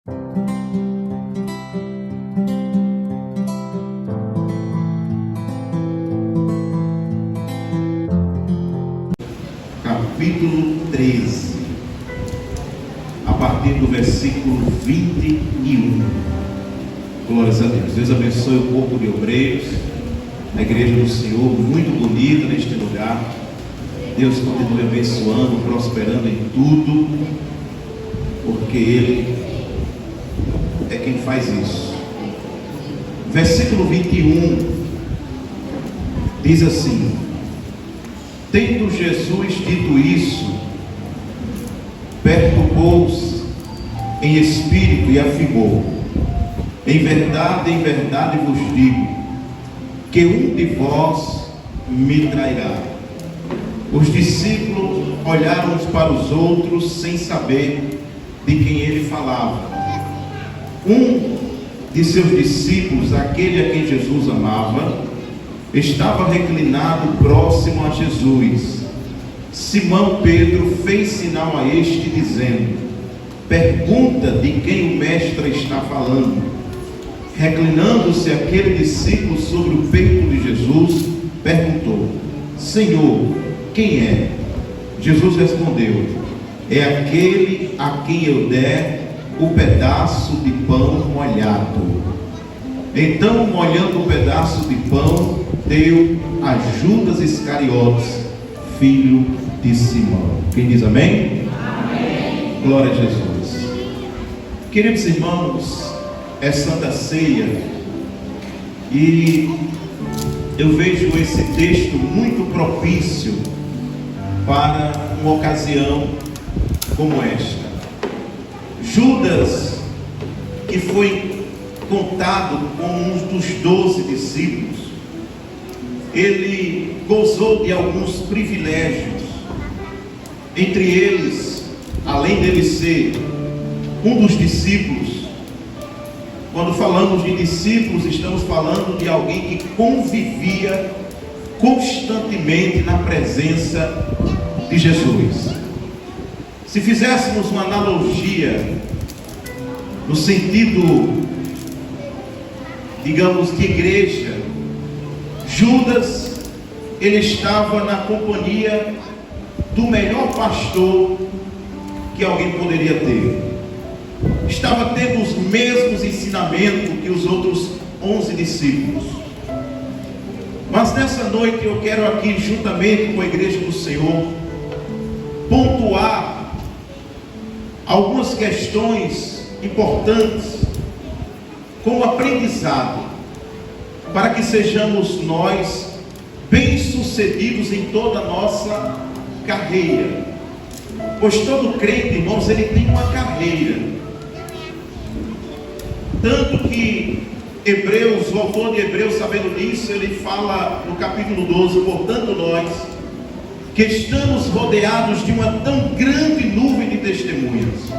Capítulo 13, a partir do versículo 21. Glórias a Deus. Deus abençoe o corpo de obreiros, a igreja do Senhor, muito bonita neste lugar. Deus continue abençoando, prosperando em tudo, porque Ele é quem faz isso. Versículo 21 diz assim: tendo Jesus dito isso, perturbou-se em espírito e afirmou: em verdade vos digo, que um de vós me trairá. Os discípulos olharam uns para os outros sem saber de quem ele falava. Um de seus discípulos, aquele a quem Jesus amava, estava reclinado próximo a Jesus. Simão Pedro fez sinal a este, dizendo: pergunta de quem o mestre está falando. Reclinando-se aquele discípulo sobre o peito de Jesus, perguntou: Senhor, quem é? Jesus respondeu: é aquele a quem eu der o pedaço de pão molhado. Então, molhando o pedaço de pão, deu a Judas Iscariotes, filho de Simão. Quem diz amém? Amém. Glória a Jesus. Queridos irmãos, é Santa Ceia e eu vejo esse texto muito propício para uma ocasião como esta. Judas, que foi contado como um dos 12 discípulos, ele gozou de alguns privilégios. Entre eles, além dele ser um dos discípulos, quando falamos de discípulos, estamos falando de alguém que convivia constantemente na presença de Jesus. Se fizéssemos uma analogia no sentido, digamos, de igreja, Judas, ele estava na companhia do melhor pastor que alguém poderia ter. Estava tendo os mesmos ensinamentos que os outros 11 discípulos. Mas nessa noite eu quero aqui, juntamente com a igreja do Senhor, pontuar algumas questões importantes como aprendizado, para que sejamos nós bem-sucedidos em toda a nossa carreira. Pois todo crente, irmãos, ele tem uma carreira. Tanto que Hebreus, o autor de Hebreus, sabendo disso, ele fala no capítulo 12: portanto nós, que estamos rodeados de uma tão grande nuvem de testemunhas,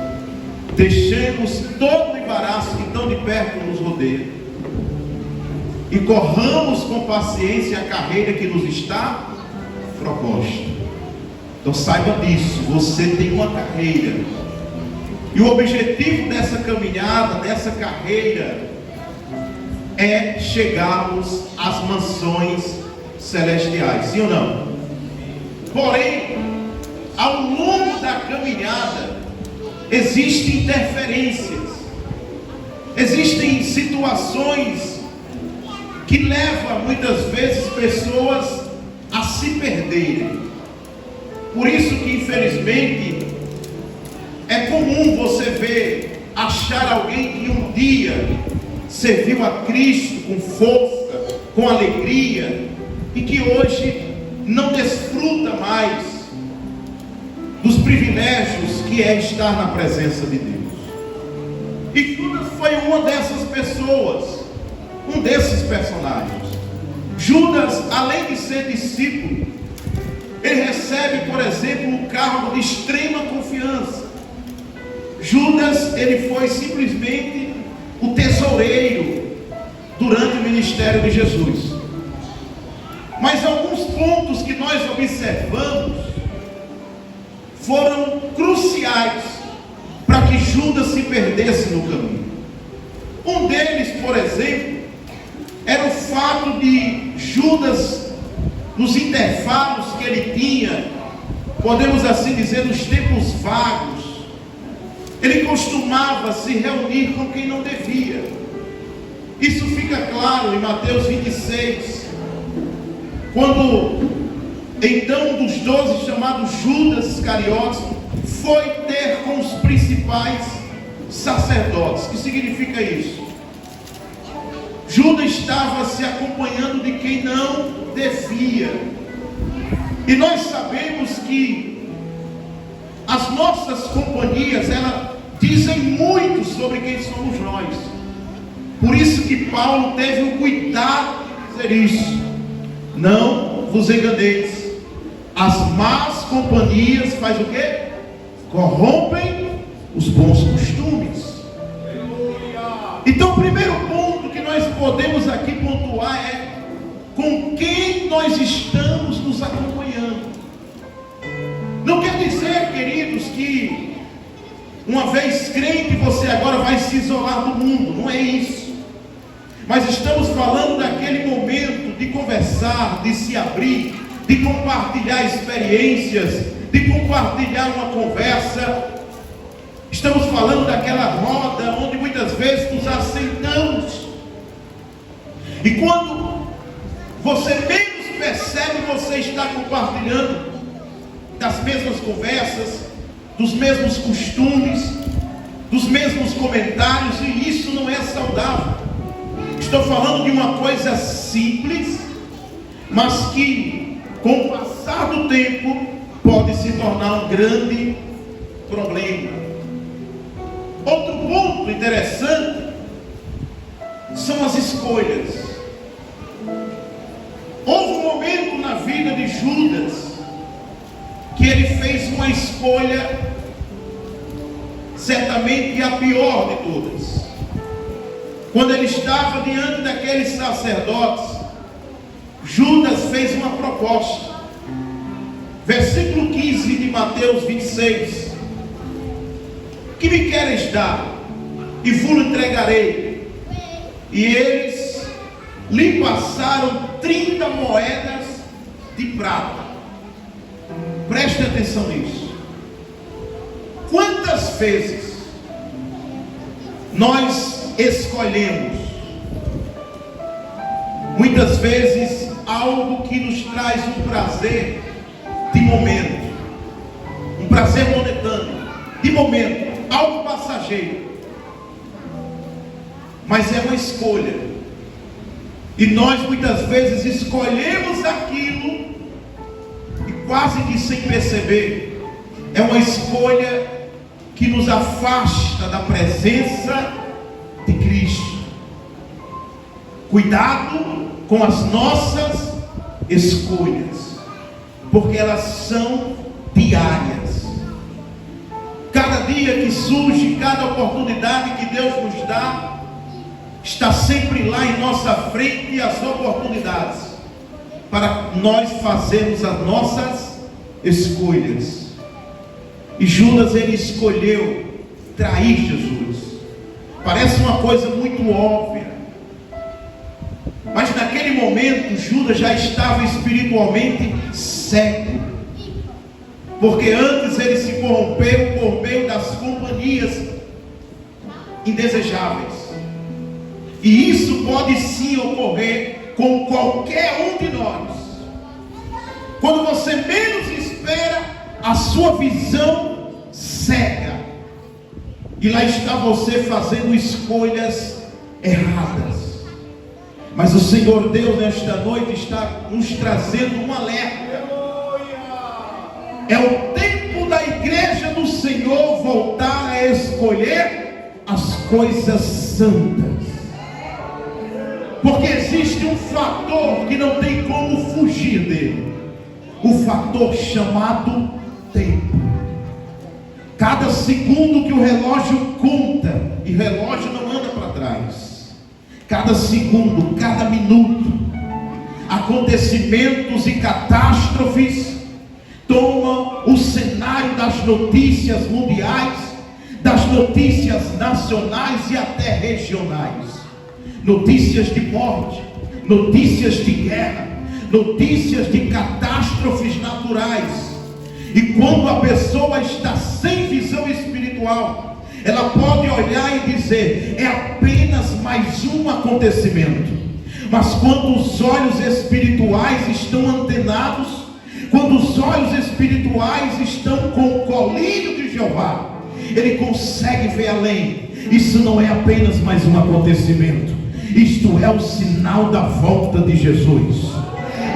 deixemos todo o embaraço que tão de perto nos rodeia, e corramos com paciência a carreira que nos está proposta. Então saiba disso, você tem uma carreira, e o objetivo dessa caminhada, dessa carreira, é chegarmos às mansões celestiais, sim ou não? Porém, ao longo da caminhada, existem interferências, existem situações que levam muitas vezes pessoas a se perderem. Por isso que, infelizmente, é comum você ver, achar alguém que um dia serviu a Cristo com força, com alegria, e que hoje não desfruta mais dos privilégios que é estar na presença de Deus. E Judas foi uma dessas pessoas, um desses personagens. Judas, além de ser discípulo, ele recebe, por exemplo, um cargo de extrema confiança. Judas, ele foi simplesmente o tesoureiro durante o ministério de Jesus. Mas alguns pontos que nós observamos foram cruciais para que Judas se perdesse no caminho. Um deles, por exemplo, era o fato de Judas, nos intervalos que ele tinha, podemos assim dizer, nos tempos vagos, ele costumava se reunir com quem não devia. Isso fica claro em Mateus 26, quando então um dos 12, chamado Judas Iscariotes, foi ter com os principais sacerdotes. O que significa isso? Judas estava se acompanhando de quem não devia. E nós sabemos que as nossas companhias, elas dizem muito sobre quem somos nós. Por isso que Paulo teve o cuidado de dizer isso: não vos enganeis, as más companhias faz o quê? Corrompem os bons costumes. Então o primeiro ponto que nós podemos aqui pontuar é com quem nós estamos nos acompanhando. Não quer dizer, queridos, que uma vez crente você agora vai se isolar do mundo. Não é isso. Mas estamos falando daquele momento de conversar, de se abrir, de compartilhar experiências, de compartilhar uma conversa. Estamos falando daquela roda onde muitas vezes nos aceitamos. E quando você menos percebe, você está compartilhando das mesmas conversas, dos mesmos costumes, dos mesmos comentários, e isso não é saudável. Estou falando de uma coisa simples, mas que com o passar do tempo pode se tornar um grande problema. Outro ponto interessante são as escolhas. Houve um momento na vida de Judas que ele fez uma escolha, certamente a pior de todas. Quando ele estava diante daqueles sacerdotes, Judas fez uma proposta. Versículo 15 de Mateus 26: que me queres dar, e vos entregarei. E eles lhe passaram 30 moedas de prata. Preste atenção nisso. Quantas vezes nós escolhemos, muitas vezes, algo que nos traz um prazer de momento, um prazer momentâneo, de momento, algo passageiro, mas é uma escolha, e nós muitas vezes escolhemos aquilo, e quase que sem perceber, é uma escolha que nos afasta da presença de Cristo. Cuidado com as nossas escolhas, porque elas são diárias. Cada dia que surge, cada oportunidade que Deus nos dá, está sempre lá em nossa frente as oportunidades para nós fazermos as nossas escolhas. E Judas, ele escolheu trair Jesus. Parece uma coisa muito óbvia, mas naquele momento Judas já estava espiritualmente cego, porque antes ele se corrompeu por meio das companhias indesejáveis. E isso pode sim ocorrer com qualquer um de nós. Quando você menos espera, a sua visão cega, e lá está você fazendo escolhas erradas. Mas o Senhor Deus nesta noite está nos trazendo um alerta. É o tempo da igreja do Senhor voltar a escolher as coisas santas. Porque existe um fator que não tem como fugir dele. O fator chamado tempo. Cada segundo que o relógio conta, e relógio não anda para trás, cada segundo, cada minuto, acontecimentos e catástrofes tomam o cenário das notícias mundiais, das as notícias nacionais e até regionais, notícias de morte, notícias de guerra, notícias de catástrofes naturais. E quando a pessoa está sem visão espiritual, ela pode olhar e dizer: é apenas mais um acontecimento. Mas quando os olhos espirituais estão antenados, quando os olhos espirituais estão com o colírio de Jeová, ele consegue ver além. Isso não é apenas mais um acontecimento, isto é o sinal da volta de Jesus.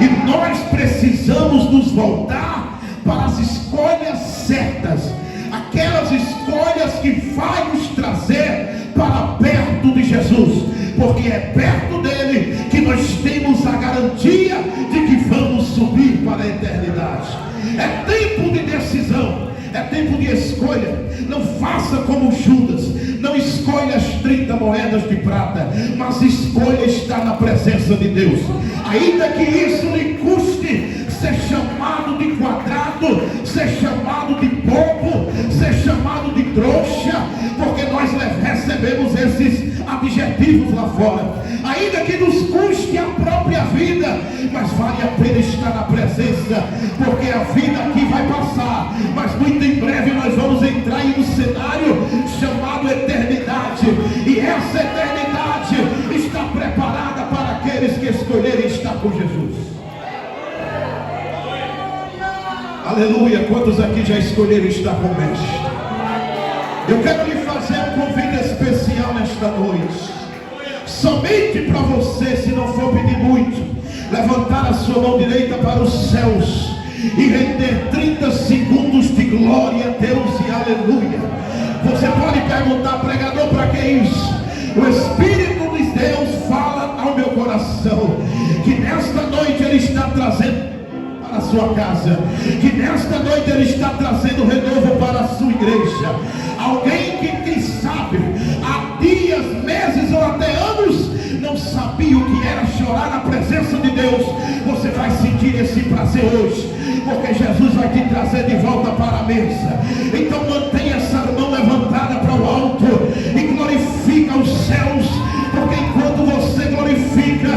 E nós precisamos nos voltar para as escolhas certas, aquelas escolhas que vai nos trazer para perto de Jesus, porque é perto dele que nós temos a garantia de que vamos subir para a eternidade. É tempo de decisão, é tempo de escolha. Não faça como Judas, não escolha as 30 moedas de prata, mas escolha estar na presença de Deus, ainda que isso lhe custe ser chamado de quadrado, ser chamado de bobo, ser chamado de trouxa, porque nós recebemos esses adjetivos lá fora, ainda que nos custe a própria vida, mas vale a pena estar na presença, porque a vida aqui vai passar, mas muito em breve nós vamos entrar em um cenário chamado eternidade, e essa eternidade está preparada para aqueles que escolherem estar com Jesus. Aleluia. Quantos aqui já escolheram estar com o Mestre? Eu quero lhe fazer um convite especial nesta noite. Somente para você, se não for pedir muito, levantar a sua mão direita para os céus e render 30 segundos de glória a Deus e aleluia. Você pode perguntar: pregador, para que isso? O Espírito de Deus fala ao meu coração que nesta noite Ele está trazendo para a sua casa, que nesta noite Ele está trazendo renovo para a sua igreja. Alguém que, quem sabe, há dias, meses ou até anos não sabia o que era chorar na presença de Deus, você vai sentir esse prazer hoje, porque Jesus vai te trazer de volta para a mesa. Então mantenha essa mão levantada para o alto e glorifica os céus, porque enquanto você glorifica,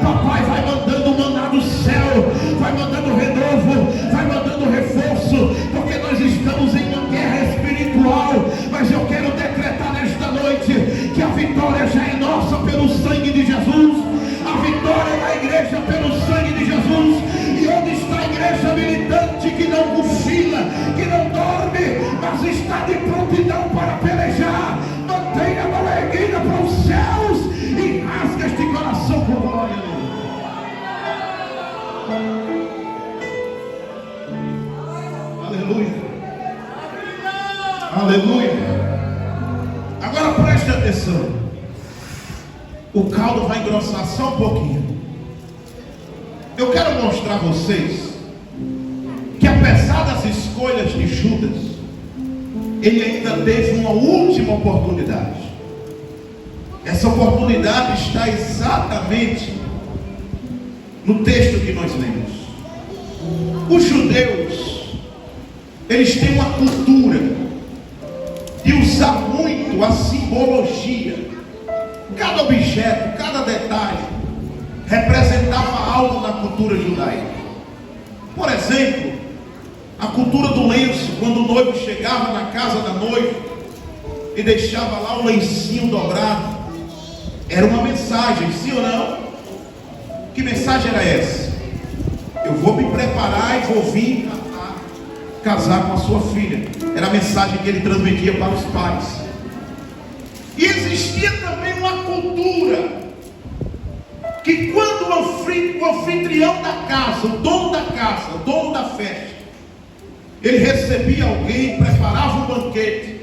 papai vai mandando maná do céu, vai mandando renovo, vai mandando reforço, porque nós estamos em uma guerra espiritual. Mas eu quero decretar nesta noite que a vitória já é nossa pelo sangue de Jesus, a vitória da igreja pelo sangue de Jesus. E onde está a igreja militante que não cochila, que não dorme, mas está de prontidão para pelejar? Mantenha a mão erguida para os céus e rasga este coração com glória. Aleluia. Aleluia. Agora preste atenção. O caldo vai engrossar só um pouquinho. Eu quero mostrar a vocês que apesar das escolhas de Judas, ele ainda teve uma última oportunidade. Essa oportunidade está exatamente no texto que nós lemos. Os judeus, eles têm uma cultura de usar muito a simbologia. Cada objeto, cada detalhe representava algo na cultura judaica. Por exemplo, a cultura do lenço. Quando o noivo chegava na casa da noiva e deixava lá um lencinho dobrado, era uma mensagem, sim ou não? Que mensagem era essa? Eu vou me preparar e vou vir casar com a sua filha. Era a mensagem que ele transmitia para os pais. E existia também uma cultura que quando o anfitrião da casa, o dono da casa, o dono da festa, ele recebia alguém, preparava um banquete.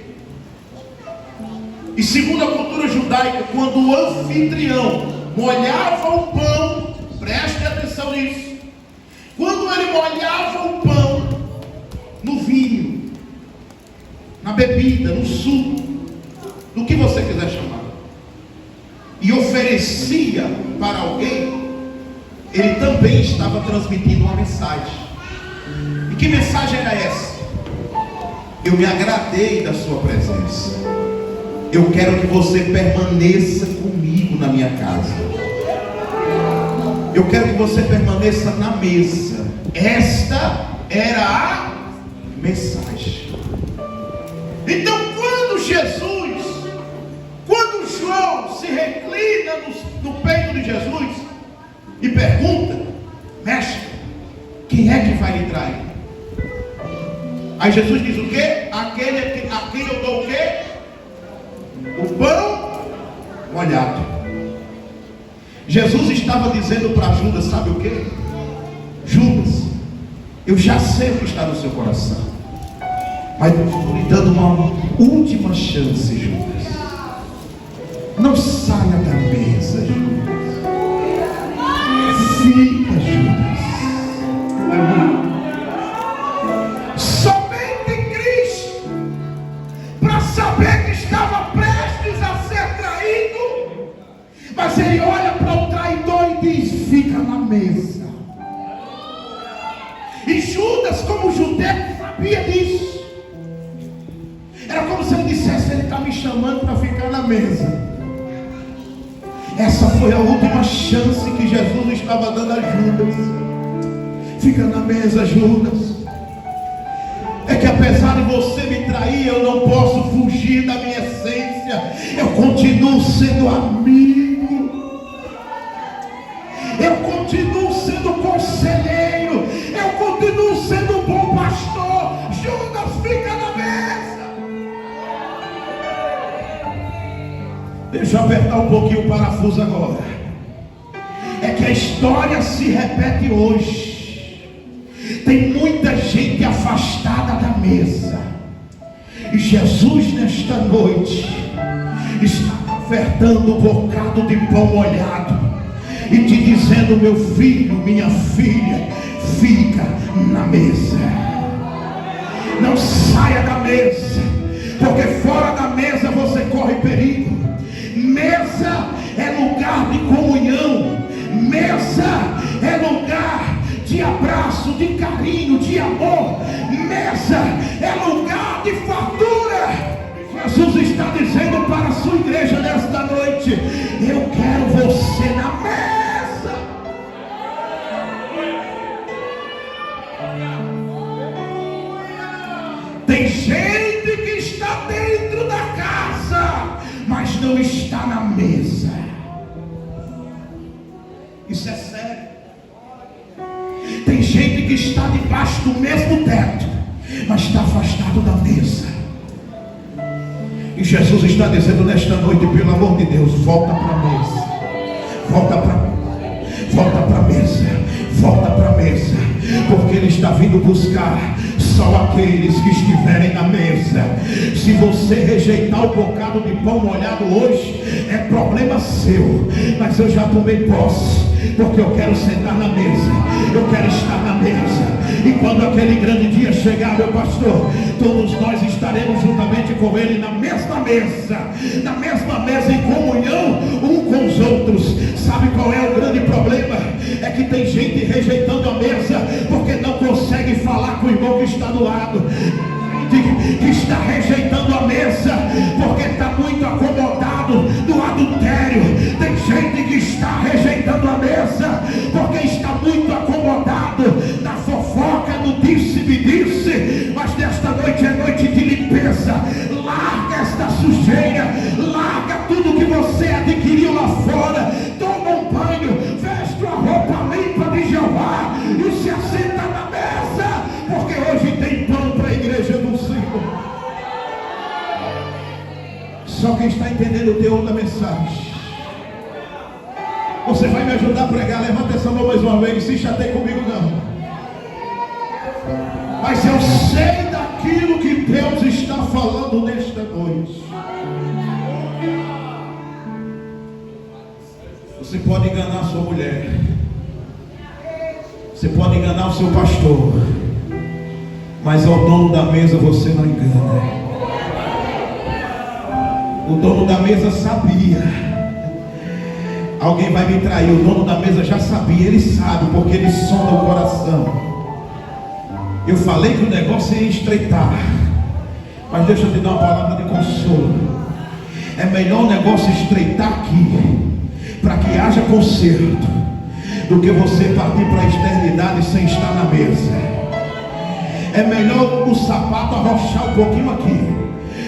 E segundo a cultura judaica, quando o anfitrião molhava o pão, preste atenção nisso, quando ele molhava o pão no vinho, na bebida, no suco, no que você quiser chamar, e oferecia para alguém, ele também estava transmitindo uma mensagem. E que mensagem era essa? Eu me agradei da sua presença. eu quero que você permaneça comigo na minha casa. Eu quero que você permaneça na mesa. Esta era a mensagem. Então, quando João se reclina no peito de Jesus e pergunta: mestre, quem é que vai lhe trair? Aí Jesus diz o quê? A quem eu dou o quê? O pão molhado. Jesus estava dizendo para Judas, sabe o quê? Judas, eu já sei o que está no seu coração, mas eu estou lhe dando uma última chance, Judas. Não saia da mesa, Judas. Fica, Judas. Somente Cristo, para saber que estava prestes a ser traído, mas ele olha para o traidor e diz: fica na mesa. E Judas, como judeu, sabia disso. Era como se ele dissesse: ele está me chamando para ficar na mesa. Essa foi a última chance que Jesus estava dando a Judas. Fica na mesa, Judas. É que apesar de você me trair, eu não posso fugir da minha essência. Eu continuo sendo amigo. Eu continuo sendo conselheiro. Eu continuo sendo bom pastor. Judas, fica na mesa. Deixa eu apertar um pouquinho o parafuso agora. É que a história se repete hoje. Tem muita gente afastada da mesa. E Jesus nesta noite está ofertando um bocado de pão molhado e te dizendo: meu filho, minha filha, fica na mesa. Não saia da mesa, porque fora da mesa você corre perigo. Mesa é lugar de comunhão. Mesa é lugar de abraço, de carinho, de amor. Mesa é lugar de fartura. Jesus está dizendo para a sua igreja nesta noite: eu quero você na mesa. Tem gente que está dentro da casa, mas não está na mesa. Isso é sério. Tem gente que está debaixo do mesmo teto, mas está afastado da mesa. E Jesus está dizendo nesta noite: pelo amor de Deus, volta para a mesa. Volta para a mesa. Volta para a mesa. Porque Ele está vindo buscar só aqueles que estiverem na mesa. Se você rejeitar o bocado de pão molhado hoje, é problema seu. Mas eu já tomei posse, porque eu quero sentar na mesa. Eu quero estar na mesa. E quando aquele grande dia chegar, meu pastor, todos nós estaremos juntamente com Ele na mesma mesa. Na mesma mesa, em comunhão um com os outros. Sabe qual é o grande problema? É que tem gente rejeitando a mesa porque não consegue falar com o irmão que está do lado. Que está rejeitando a mesa porque está muito acomodado no adultério. Tem gente que está rejeitando a mesa porque está muito acomodado na fofoca, no disse-me-disse. Mas nesta noite é noite de limpeza. Larga esta sujeira, larga tudo que você adquiriu lá fora. Toma um banho, veste a roupa limpa de Jeová e se assenta na mesa, porque hoje tem pão para a igreja do Senhor. Só quem está entendendo o teor da mensagem. Você vai me ajudar a pregar? Levanta essa mão mais uma vez. Se chateie comigo não. Mas eu sei daquilo que Deus está falando nesta noite. Você pode enganar sua mulher. Você pode enganar o seu pastor. Mas ao dono da mesa você não engana. O dono da mesa sabia: alguém vai me trair. O dono da mesa já sabia. Ele sabe, porque ele sonda o coração. Eu falei que o negócio ia estreitar, mas deixa eu te dar uma palavra de consolo. É melhor o negócio estreitar aqui, para que haja conserto, do que você partir para a eternidade sem estar na mesa. É melhor o sapato arrochar um pouquinho aqui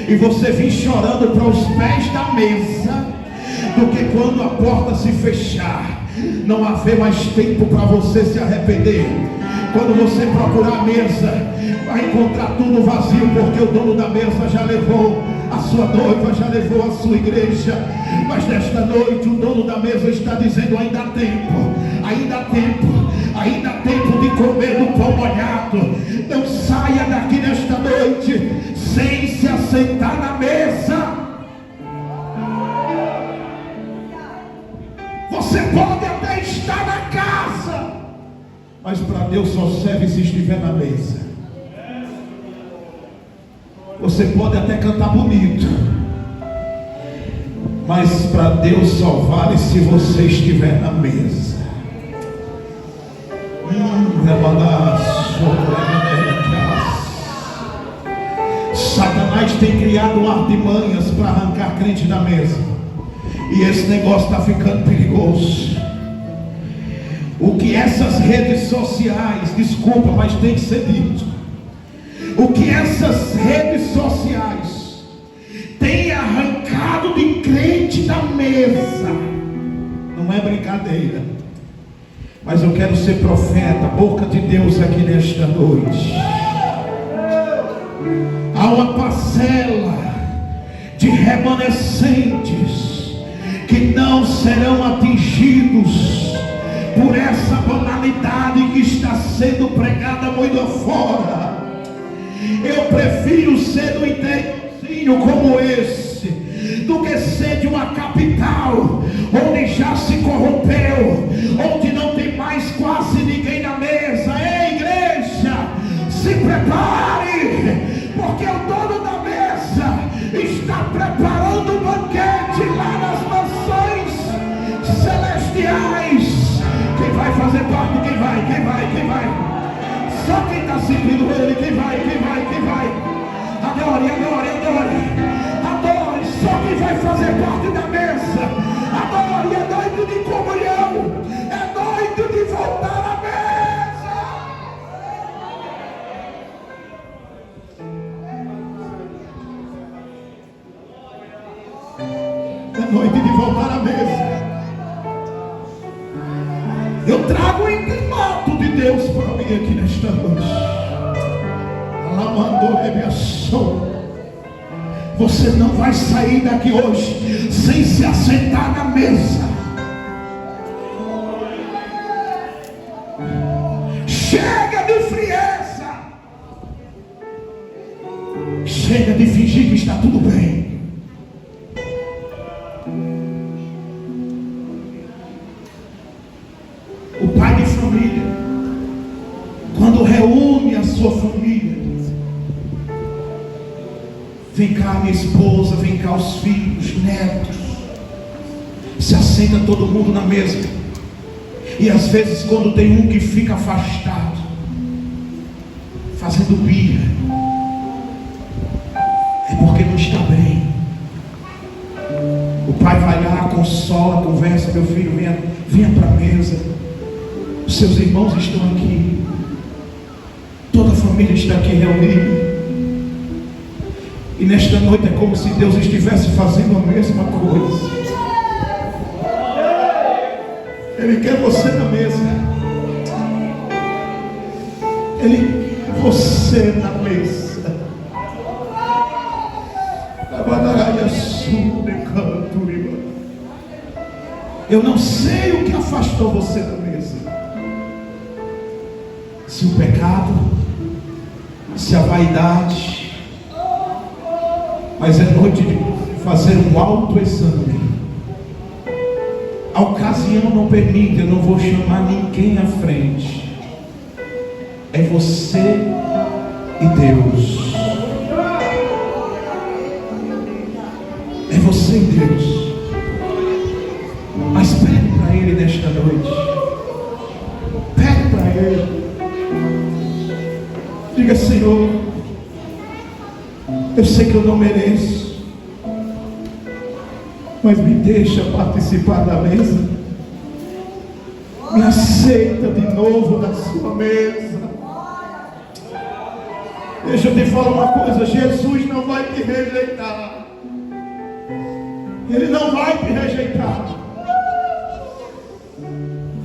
e você vir chorando para os pés da mesa, do que quando a porta se fechar, não haver mais tempo para você se arrepender. Quando você procurar a mesa, vai encontrar tudo vazio, porque o dono da mesa já levou a sua noiva, já levou a sua igreja. Mas nesta noite o dono da mesa está dizendo: ainda há tempo, ainda há tempo, ainda há tempo de comer do pão molhado. Não saia daqui nesta noite sem se assentar na mesa. Você pode até estar na casa, mas para Deus só serve se estiver na mesa. Você pode até cantar bonito, mas para Deus só vale se você estiver na mesa. Satanás tem criado artimanhas para arrancar crente da mesa, e esse negócio está ficando perigoso. O que essas redes sociais, desculpa, mas tem que ser dito, o que essas redes sociais têm arrancado de crente da mesa, não é brincadeira. Mas eu quero ser profeta, boca de Deus aqui nesta noite. Há uma parcela de remanescentes que não serão atingidos por essa banalidade que está sendo pregada muito afora. Eu prefiro ser do interiorzinho como esse, do que ser de uma capital onde já se corrompeu, onde não tem mais quase ninguém na mesa. Ei, igreja, se prepare, porque o dono da mesa está preparando um banquete lá nas mansões celestiais. Quem vai fazer parte? Quem vai? Só quem está seguindo ele, quem vai? Adore. Só quem vai fazer parte da mesa. Adore, é doido de comunhão, é doido de voltar à mesa. É noite de voltar à mesa. Eu trago o imprimato de Deus para mim aqui nesta noite. Você não vai sair daqui hoje sem se assentar na mesa. Chega de frieza, chega de fingir que está tudo bem. O pai de família, quando reúne a sua família, vem cá minha esposa, vem cá os filhos, netos, se assenta todo mundo na mesa. E às vezes quando tem um que fica afastado, fazendo birra, é porque não está bem. O pai vai lá, consola, conversa: meu filho, venha para a mesa, os seus irmãos estão aqui, toda a família está aqui reunida. E nesta noite é como se Deus estivesse fazendo a mesma coisa. Ele quer você na mesa. Ele quer você na mesa. Eu não sei o que afastou você da mesa. Se o pecado, se a vaidade. Mas é noite de fazer um autoexame. A ocasião não permite, eu não vou chamar ninguém à frente. É você e Deus. É você e Deus. Mas pede para Ele nesta noite. Pede para Ele. Diga: Senhor, eu sei que eu não mereço, mas me deixa participar da mesa. Me aceita de novo na sua mesa. Deixa eu te falar uma coisa: Jesus não vai te rejeitar. Ele não vai te rejeitar.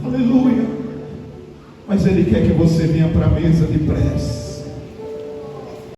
Aleluia. Mas Ele quer que você venha para a mesa depressa.